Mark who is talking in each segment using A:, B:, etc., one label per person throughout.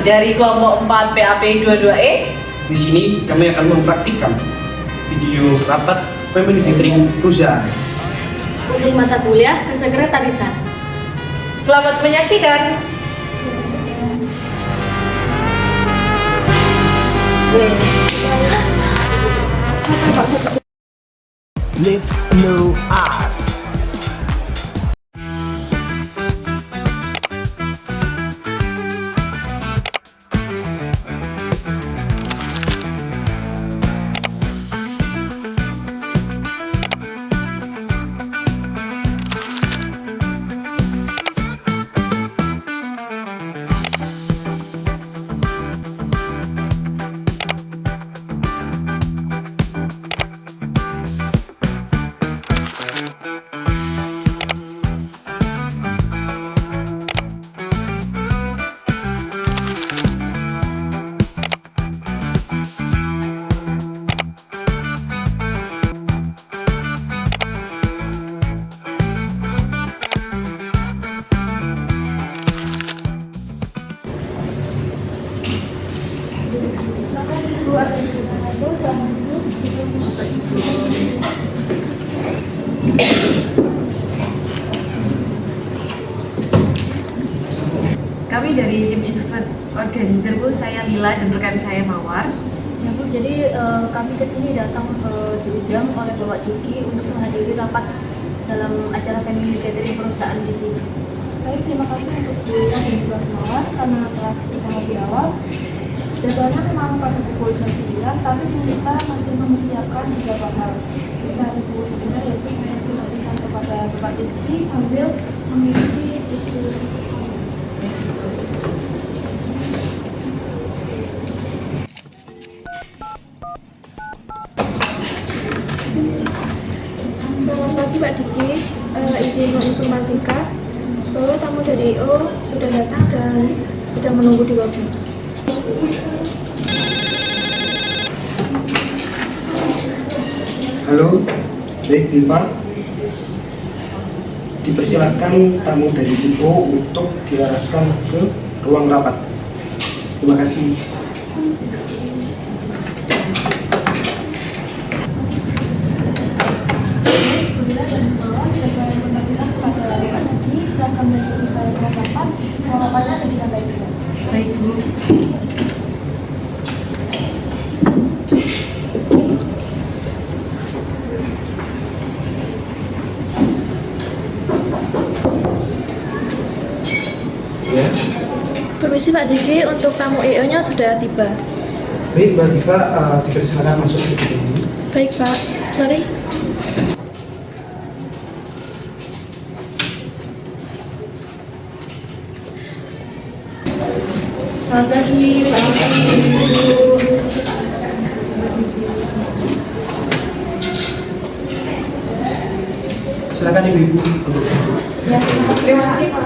A: dari kelompok 4 PAP 22E.
B: Di sini kami akan mempraktikkan video rapat family gathering perusahaan.
C: Untuk mata kuliah kesekretarisan.
A: Selamat menyaksikan.
D: Let's know us.
E: Kami dari tim event organizer Bu, saya Lila dan rekan saya Mawar.
C: Ya Bu, jadi kami kesini datang diundang oleh Bapak Diki untuk menghadiri rapat dalam acara family gathering perusahaan di sini.
F: Baik, terima kasih untuk Bu Lila dan juga Mawar karena telah kita lebih awal. Jadwalnya memang pada pukul jam 9, tapi kita masih mempersiapkan beberapa hal. Bisa Ibu sebentar yaitu saya informasikan kepada Bapak Diki sambil mengisi itu. Selamat pagi Pak Diki, izin menginformasikan bahwa tamu dari IO sudah datang dan sedang menunggu di lobby.
B: Halo, baik Diva. Dipersilakan tamu dari IO untuk diarahkan ke ruang rapat. Terima kasih.
E: Baik Bu.
B: Ya,
F: Permisi Pak Diki, untuk tamu IO-nya sudah tiba.
B: baik Mbak Diva, dipersilakan masuk ke gedung ini.
F: Baik Pak, mari.
C: Selamat pagi, Pak.
B: Silakan Ibu-ibu untuk duduk.
C: Ya, terima kasih Pak.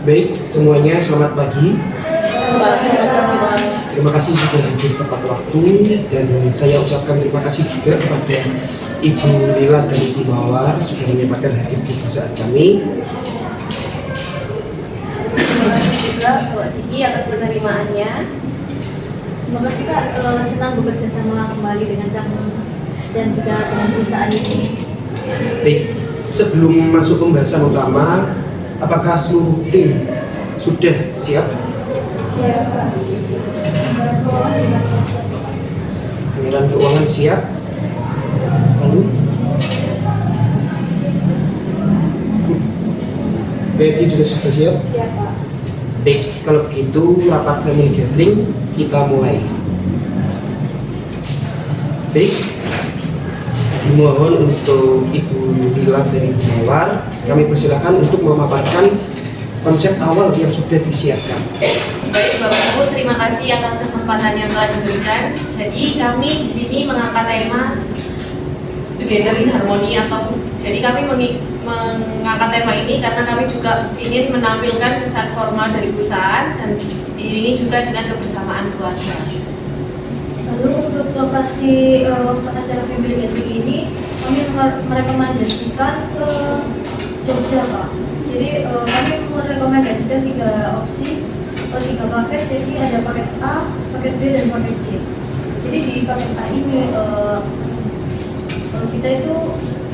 B: Baik, semuanya selamat pagi.
A: Selamat
B: Terima kasih sudah hadir tepat waktu dan saya ucapkan terima kasih juga kepada Ibu Lila dan Ibu Mawar sudah menyempatkan hadir di perusahaan kami.
C: Terima kasih juga Bapak Diki atas penerimaannya. Terima kasih Kak, senang bekerja sama kembali dengan kamu dan juga dengan perusahaan ini.
B: Baik, sebelum masuk pembahasan utama, apakah seluruh tim sudah siap?
F: Siap Pak. Dan keuangan juga sudah siap.
B: Anggaran keuangan siap. Lalu, BRI juga sudah siap.
F: Siap Pak.
B: Baik, kalau begitu rapat family gathering kita mulai. Baik, mohon untuk Ibu Lila dan Ibu Mawar, kami persilakan untuk memaparkan konsep awal yang sudah disiapkan.
A: Baik Bapak Ibu, terima kasih atas kesempatan yang telah diberikan. Jadi kami di sini mengangkat tema Together in Harmony atau jadi kami mengangkat tema ini karena kami juga ingin menampilkan kesan formal dari perusahaan dan diiringi juga dengan kebersamaan keluarga.
C: Lalu untuk lokasi acara family gathering ini kami merekomendasikan ke Jogja Pak. Jadi kami merekomendasikan 3 opsi, 3 paket. Jadi ada paket A, paket B, dan paket C. Jadi di paket A ini kita itu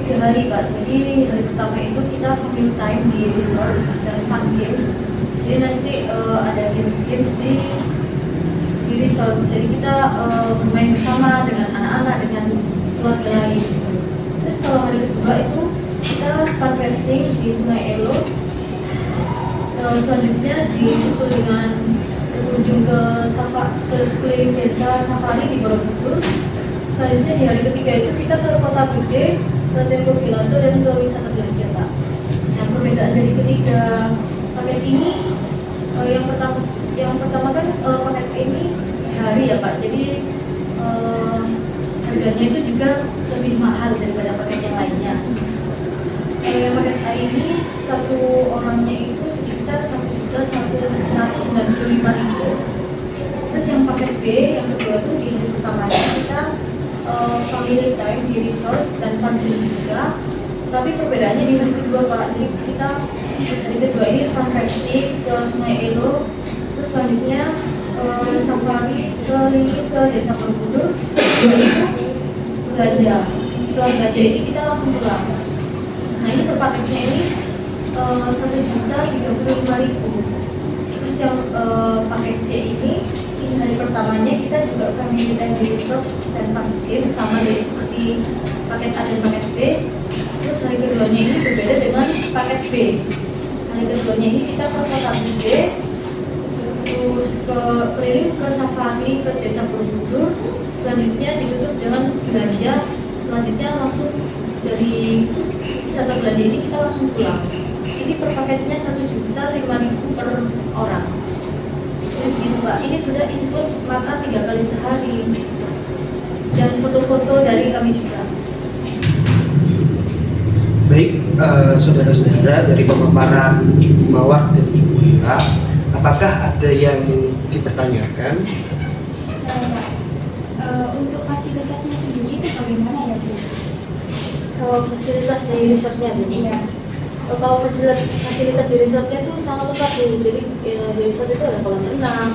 C: 3 hari Pak. Jadi hari pertama itu kita family time di resort dan fun games. Jadi nanti ada games di resort. Jadi kita bermain bersama dengan anak-anak, dengan keluarga lain. Terus kalau hari kedua itu kita fun rafting di Sungai Elo. Selanjutnya disusul dengan berkunjung ke keliling desa safari di Borobudur. Selanjutnya di hari ketiga itu kita ke Kota Gede, ke Tempo Pilato, dan ke wisata belanja Pak. Nah, perbedaan dari ketiga paket ini, yang pertama kan paket A ini hari ya Pak. Jadi harganya itu juga lebih mahal daripada paket yang lainnya. Yang paket A ini satu orangnya itu sekitar 1.195.000. Terus yang paket B yang kedua itu di hari pertamanya kita family time di resort dan fun games juga. Tapi perbedaannya di hari kedua Pak. Jadi kita hari kedua ini fun rafting ke Sungai Elo. Terus selanjutnya safari ke desa Borobudur, yaitu belanja. Setelah belanja ini kita langsung pulang. Nah ini per paketnya ini 1.035.000. Terus yang paket C ini hari pertamanya kita juga family time di resort dan fun game sama seperti paket A dan paket B. Terus hari keduanya ini berbeda dengan paket B. Hari keduanya ini kita ke Kota Gede, terus ke keliling ke safari ke desa Borobudur. Selanjutnya ditutup dengan belanja. Selanjutnya langsung dari wisata belanja ini kita langsung pulang. Ini per paketnya 1.005.000 per orang. Begitu Pak. Ini sudah input makan 3 kali sehari dan foto-foto dari kami juga.
B: Baik, saudara-saudara, dari pemaparan Ibu Mawar dan Ibu Hira, apakah ada yang dipertanyakan?
F: Untuk fasilitasnya sendiri itu bagaimana ya Bu?
C: Fasilitas di resortnya Bu?
F: Iya.
C: Kalau fasilitas di resortnya itu sangat lengkap Bu. Jadi di resort itu ada kolam renang,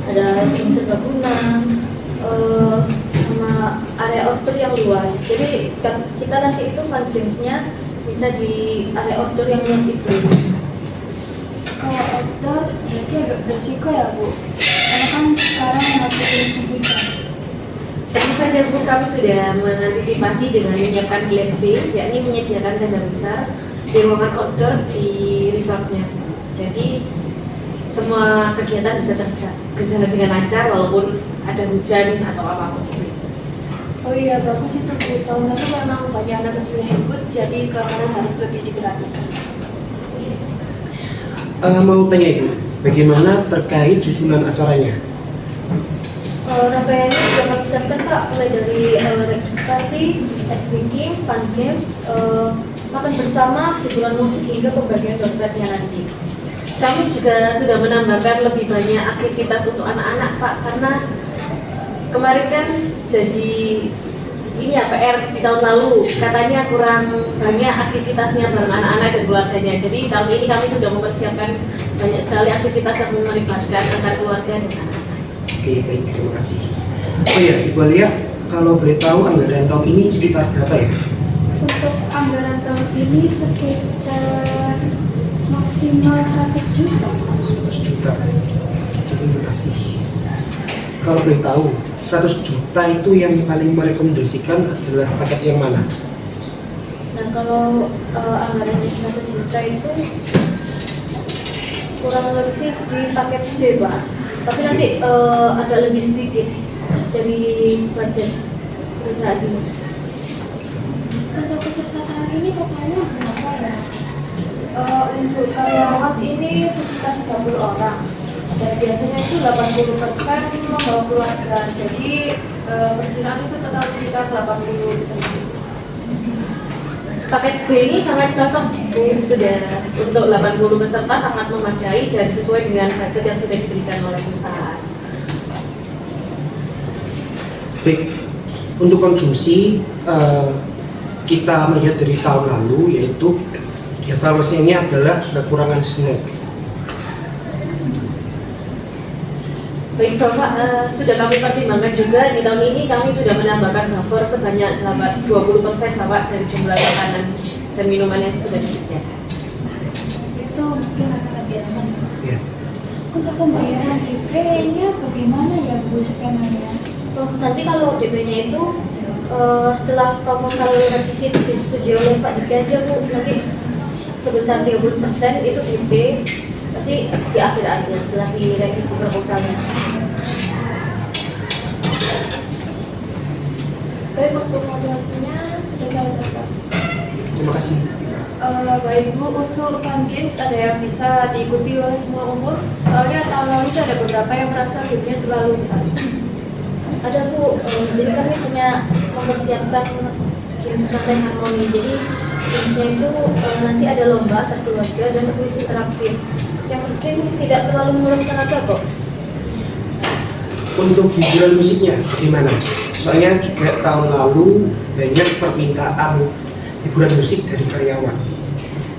C: ada game serbaguna, sama area outdoor yang luas. Jadi kita nanti itu fun gamesnya bisa di area outdoor yang luas itu.
F: Kalau outdoor berarti agak beresiko ya Bu? Karena kan sekarang memasuki musim hujan.
A: Tentu saja Bu, kami sudah mengantisipasi dengan menyiapkan plan B, yakni menyediakan tenda besar di ruangan outdoor di resortnya. Jadi semua kegiatan bisa berjalan dengan lancar walaupun ada hujan atau apapun itu.
F: Oh iya, bagus itu Bu. Tahun lalu memang banyak anak kecil yang ikut, jadi keamanan harus lebih diperhatikan.
B: Mau tanya Ibu, bagaimana terkait susunan acaranya?
C: Rangkaiannya sudah kami siapkan Pak, mulai dari registrasi, ice breaking, fun games, makan bersama, hiburan musik, hingga pembagian dompetnya nanti. Kami juga sudah menambahkan lebih banyak aktivitas untuk anak-anak Pak, karena kemarin kan jadi ini ya PR di tahun lalu, katanya kurang banyak aktivitasnya bareng anak-anak dan keluarganya. Jadi tahun ini kami sudah mempersiapkan banyak sekali aktivitas yang melibatkan antar keluarga dan anak-anak.
B: Oke, baik, terima kasih. Oh ya, Ibu Alia, kalau boleh tahu anggaran tahun ini sekitar berapa ya?
F: Untuk anggaran tahun ini sekitar maksimal 100 juta.
B: 100 juta. Terima kasih. Kalau boleh tahu, 100 juta itu yang paling merekomendasikan adalah paket yang mana?
C: Nah kalau anggarannya 100 juta itu kurang lebih di paket B Pak. Tapi nanti agak lebih sedikit dari budget perusahaan ini.
F: Untuk peserta tahun ini totalnya berapa ya? Untuk karyawan ini sekitar 30 orang. Dan biasanya itu 80% membawa keluarga. Jadi perkiraan itu total sekitar 80 peserta.
A: Paket B ini sangat cocok Bu, sudah untuk 80 peserta sangat memadai dan sesuai dengan budget yang sudah diberikan oleh perusahaan.
B: Baik, untuk konsumsi kita melihat dari tahun lalu, yaitu evaluasinya ini adalah kekurangan snack.
A: Baik Bapak, sudah kami pertimbangkan juga di tahun ini kami sudah menambahkan buffer sebanyak 20% Bapak dari jumlah makanan dan minuman yang sudah disediakan.
F: Itu mungkin akan lebih aman.
B: Ya.
F: Untuk pembayaran DP-nya bagaimana ya Bu skemanya?
C: Oh, nanti kalau DP-nya itu setelah proposal revisi itu disetujui oleh Pak Diki aja Bu, nanti sebesar 30% itu DP, nanti di akhir aja setelah direvisi proposalnya.
F: Baik, untuk moderasinya sudah saya catat.
B: Terima kasih.
F: Baik Bu, untuk fun games ada yang bisa diikuti oleh semua umur. Soalnya tahun lalu itu ada beberapa yang merasa gamenya terlalu berat.
C: Ada Bu, jadi kami punya mempersiapkan games rantai harmoni. Jadi gamesnya itu nanti ada lomba terkeluarga dan kuis interaktif. Yang penting tidak terlalu menguras tenaga kok.
B: Untuk hiburan musiknya gimana? Soalnya juga tahun lalu banyak permintaan hiburan musik dari karyawan.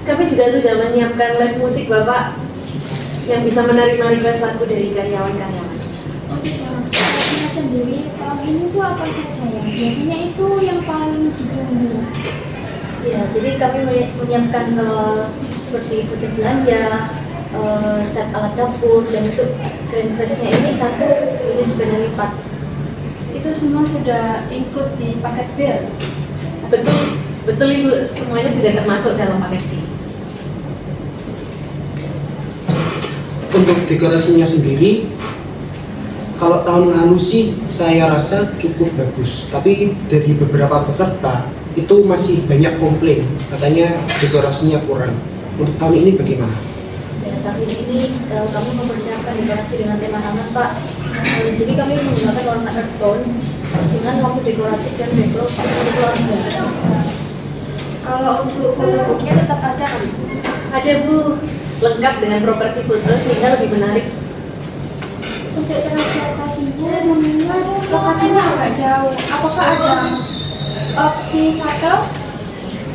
A: Kami juga sudah menyiapkan live musik Bapak yang bisa menerima request lagu dari karyawan-karyawan.
F: Untuk yang sendiri tahun ini tuh apa saja ya? Biasanya itu yang paling ditunggu.
C: Ya, jadi kami menyiapkan seperti voucher belanja, set alat dapur, dan untuk grand prize-nya ini satu ini sepeda lipat.
F: Itu semua sudah include di paket bill.
A: Betul Ibu, semuanya sudah termasuk dalam paket B.
B: Untuk dekorasinya sendiri, kalau tahun lalu sih saya rasa cukup bagus, tapi dari beberapa peserta itu masih banyak komplain, katanya dekorasinya kurang. Untuk tahun ini bagaimana?
C: Ya, tahun ini kami mempersiapkan dekorasi dengan tema hangat Pak. Jadi kami menggunakan warna earth tone dengan lampu dekoratif dan backdrop untuk keluarga.
F: Kalau untuk fotobooknya tetap ada kan?
A: Ada Bu, lengkap dengan properti khusus sehingga lebih menarik.
F: Untuk transportasinya mengingat lokasinya agak jauh. Apakah ada opsi shuttle?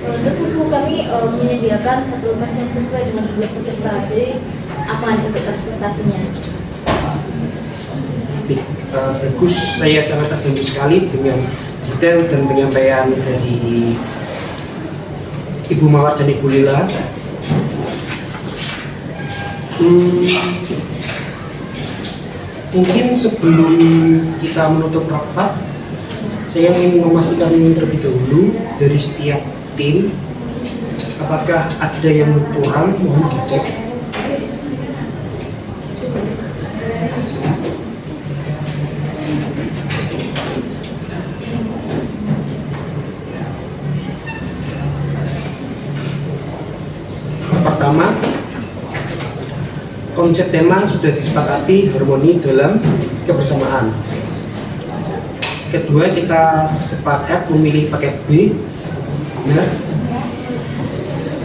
C: Tentu Bu, kami menyediakan satu bus yang sesuai dengan jumlah peserta, jadi aman untuk transportasinya.
B: Bagus, saya sangat terbantu sekali dengan detail dan penyampaian dari Ibu Mawar dan Ibu Lila. Mungkin sebelum kita menutup rapat, saya ingin memastikan terlebih dahulu dari setiap tim, apakah ada yang kurang, mohon dicek. Pertama, konsep tema sudah disepakati harmoni dalam kebersamaan. Kedua, kita sepakat memilih paket B, benar,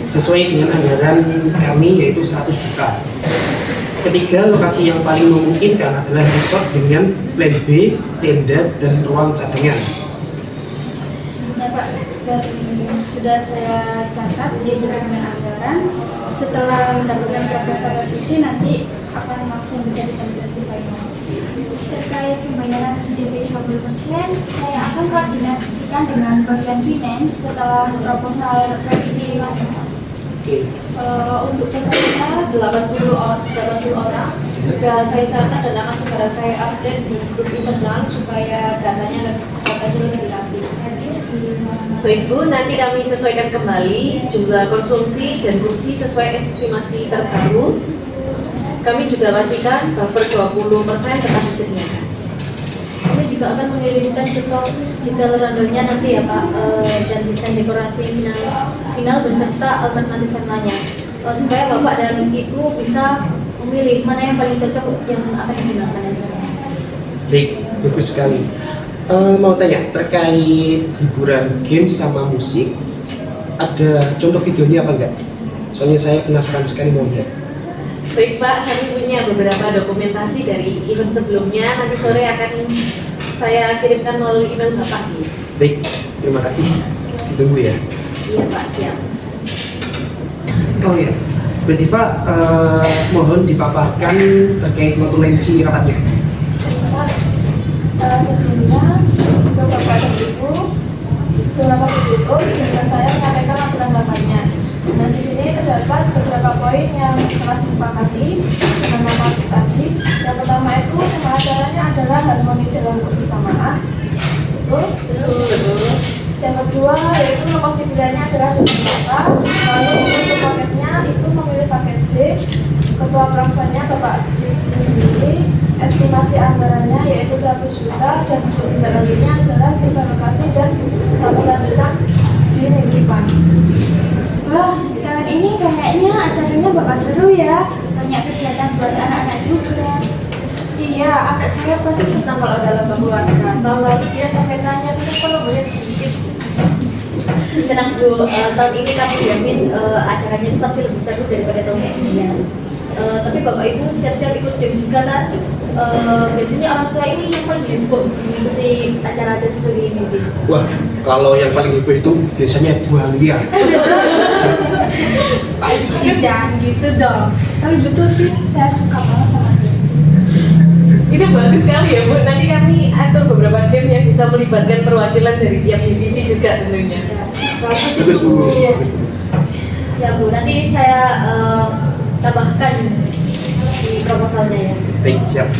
B: sesuai dengan anggaran kami yaitu 100 juta. Ketiga, lokasi yang paling memungkinkan adalah resort dengan plan B, tenda, dan ruang cadangan.
F: Ya Pak, dari sudah saya catat di dokumen anggaran. Setelah mendapatkan proposal revisi nanti akan langsung bisa divalidasi final. Terkait pembayaran DP 50%, saya akan koordinasikan dengan bagian finance setelah proposal revisi masuk.
B: Oke.
F: Untuk peserta 80 orang sudah saya catat dan akan segera saya update di grup internal supaya datanya lebih rapi.
A: Baik Bu, nanti kami sesuaikan kembali jumlah konsumsi dan kursi sesuai estimasi terbaru. Kami juga pastikan buffer 20% tetap disediakan.
C: Kami juga akan mengirimkan contoh detail rundown-nya nanti ya Pak, dan desain dekorasi final beserta alternatif warnanya, supaya Bapak dan Ibu bisa memilih mana yang paling cocok yang akan digunakan.
B: Baik, bagus sekali. Mau tanya terkait hiburan game sama musik, ada contoh videonya apa enggak? Soalnya saya penasaran sekali mau lihat.
A: Baik Pak, kami punya beberapa dokumentasi dari event sebelumnya. Nanti sore akan saya kirimkan melalui email Bapak.
B: Baik, terima kasih. Ditunggu ya.
A: Iya Pak, siap.
B: Oh ya, Mbak Diva, mohon dipaparkan terkait notulensi rapatnya.
F: Sebelumnya untuk Bapak dan Ibu, beberapa pendukung izinkan saya menyampaikan aturan rapatnya. Dan di sini terdapat beberapa poin yang telah disepakati dengan Bapak tadi. Yang pertama itu tema acaranya adalah harmoni dalam kebersamaan. Betul. Yang kedua yaitu lokasi pilihannya adalah Jakarta. Lalu untuk paketnya itu memilih paket B. Ketua pelaksana Bapak Diri sendiri. Estimasi anggarannya yaitu 100 juta dan untuk tindak lanjutnya adalah survei lokasi dan lanjutan di minggu depan.
C: Wah, tahun ini kayaknya acaranya bakal seru ya. Banyak kegiatan buat anak-anak juga.
F: Iya, anak saya pasti senang kalau ada lomba keluarga. Tahun lalu dia sampai tanya, tapi kalau boleh sedikit.
A: Tenang Bu, tahun ini kami jamin acaranya itu pasti lebih seru daripada tahun sebelumnya. Tapi Bapak Ibu siap-siap ikut game juga kan? Biasanya orang tua ini yang paling heboh mengikuti acara-acara seperti ini.
B: Wah, kalau yang paling heboh itu biasanya Bu Alia.
F: Pak Ibu jangan gitu dong. Tapi betul sih, saya suka banget sama games.
E: Itu bagus sekali ya Bu, nanti kami atur beberapa game yang bisa melibatkan perwakilan dari tiap divisi juga tentunya.
B: Bagus Bu.
A: Siap Bu, nanti saya tambahkan di proposalnya ya.
B: Baik, siap.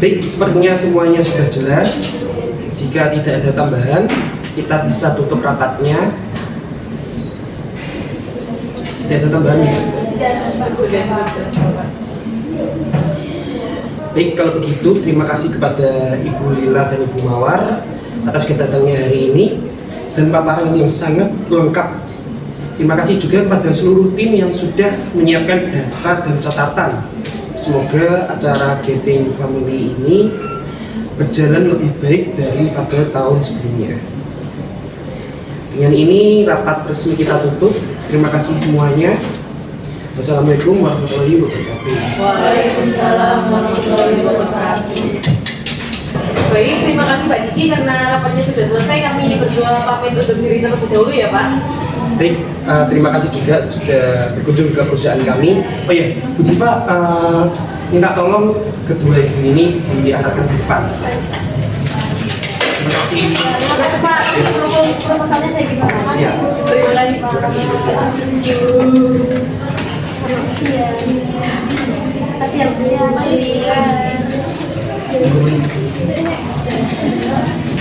B: Baik, sepertinya semuanya sudah jelas. Jika tidak ada tambahan, kita bisa tutup rapatnya. Tidak ada tambahan. Baik, kalau begitu terima kasih kepada Ibu Lila dan Ibu Mawar atas kedatangannya hari ini dan paparan yang sangat lengkap. Terima kasih juga kepada seluruh tim yang sudah menyiapkan data dan catatan. Semoga acara Gathering Family ini berjalan lebih baik daripada tahun sebelumnya. Dengan ini rapat resmi kita tutup. Terima kasih semuanya. Wassalamualaikum warahmatullahi wabarakatuh.
A: Waalaikumsalam warahmatullahi wabarakatuh. Baik, terima kasih Pak Diki karena rapatnya sudah selesai. Kami berdua pamit undur diri terlebih dahulu ya Pak.
B: Baik, terima kasih juga sudah berkunjung ke perusahaan kami. Oh ya, Bu Diva, minta tolong kedua ibu ini diantarkan ke depan. Terima kasih.
C: Terima kasih Pak. Proposalnya saya juga.
B: Siap.
A: Terima kasih Pak.
B: Terima kasih.
C: Terima kasih ya. Terima kasih ya Bu.
B: Terima kasih.